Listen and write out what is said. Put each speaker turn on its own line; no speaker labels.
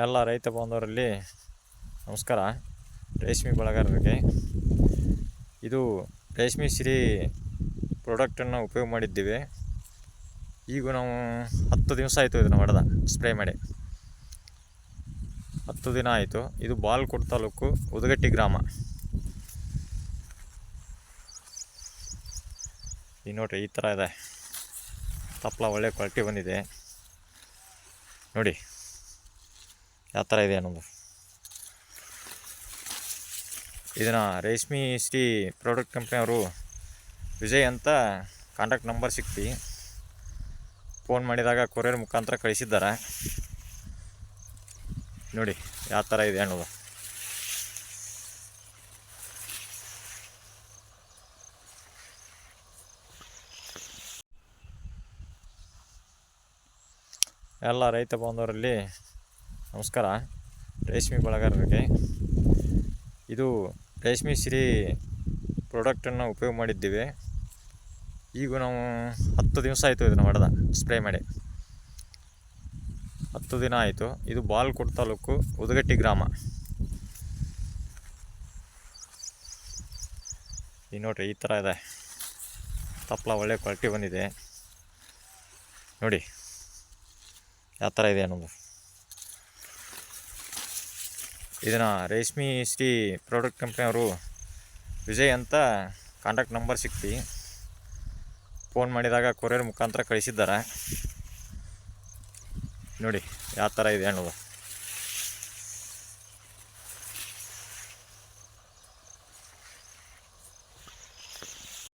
ಎಲ್ಲ ರೈತ ಬಾಂಧವರಲ್ಲಿ ನಮಸ್ಕಾರ. ರೇಷ್ಮೆ ಬೆಳೆಗಾರರಿಗೆ ಇದು ರೇಷ್ಮೆ ಸಿರಿ ಪ್ರಾಡಕ್ಟನ್ನು ಉಪಯೋಗ ಮಾಡಿದ್ದೀವಿ. ಈಗ ನಾವು 10 ದಿವಸ ಆಯಿತು ಇದನ್ನು ಹೊಡೆದ ಸ್ಪ್ರೇ ಮಾಡಿ 10 ದಿನ ಆಯಿತು. ಇದು ಬಾಗಲಕೋಟೆ ತಾಲೂಕು ಉದಗಟ್ಟಿ ಗ್ರಾಮ. ಈ ನೋಡಿರಿ, ಈ ಥರ ಇದೆ. ತಪ್ಪಲ ಒಳ್ಳೆ ಕ್ವಾಲಿಟಿ ಬಂದಿದೆ ನೋಡಿ ಯಾವ ಥರ ಇದೆ ಅನ್ನೋದು. ಇದನ್ನು ರೇಷ್ಮೆ ಶ್ರೀ ಪ್ರಾಡಕ್ಟ್ ಕಂಪ್ನಿಯವರು ವಿಜಯ್ ಅಂತ ಕಾಂಟ್ಯಾಕ್ಟ್ ನಂಬರ್ ಸಿಕ್ತಿ. ಫೋನ್ ಮಾಡಿದಾಗ ಕೊರಿಯರ್ ಮುಖಾಂತರ ಕಳಿಸಿದ್ದಾರೆ. ನೋಡಿ ಯಾವ ಥರ ಇದೆ ಅನ್ನೋದು. ಎಲ್ಲ ರೈತ ಬಾಂಧವರಲ್ಲಿ ನಮಸ್ಕಾರ. ರೇಷ್ಮೆ ಬೆಳೆಗಾರರಿಗೆ ಇದು ರೇಷ್ಮೆ ಸಿರಿ ಪ್ರಾಡಕ್ಟನ್ನು ಉಪಯೋಗ ಮಾಡಿದ್ದೀವಿ. ಈಗ ನಾವು 10 ದಿವಸ ಆಯಿತು ಇದನ್ನು ಹೊಡೆದ ಸ್ಪ್ರೇ ಮಾಡಿ 10 ದಿನ ಆಯಿತು. ಇದು ಬಾಗಲಕೋಟೆ ತಾಲೂಕು ಉದಗಟ್ಟಿ ಗ್ರಾಮ. ಈ ನೋಡಿರಿ, ಈ ಥರ ಇದೆ. ತಪ್ಪಲ ಒಳ್ಳೆ ಕ್ವಾಲಿಟಿ ಬಂದಿದೆ ನೋಡಿ ಯಾವ ಥರ ಇದೆ ಅನ್ನೋದು. ಇದನ್ನು ರೇಷ್ಮೆ ಶ್ರೀ ಪ್ರಾಡಕ್ಟ್ ಕಂಪ್ನಿಯವರು ವಿಜಯ್ ಅಂತ ಕಾಂಟ್ಯಾಕ್ಟ್ ನಂಬರ್ ಸಿಕ್ತಿ. ಫೋನ್ ಮಾಡಿದಾಗ ಕೊರಿಯರ್ ಮುಖಾಂತರ ಕಳಿಸಿದ್ದಾರೆ. ನೋಡಿ ಯಾವ ಥರ ಇದೆ ಅನ್ನೋದು.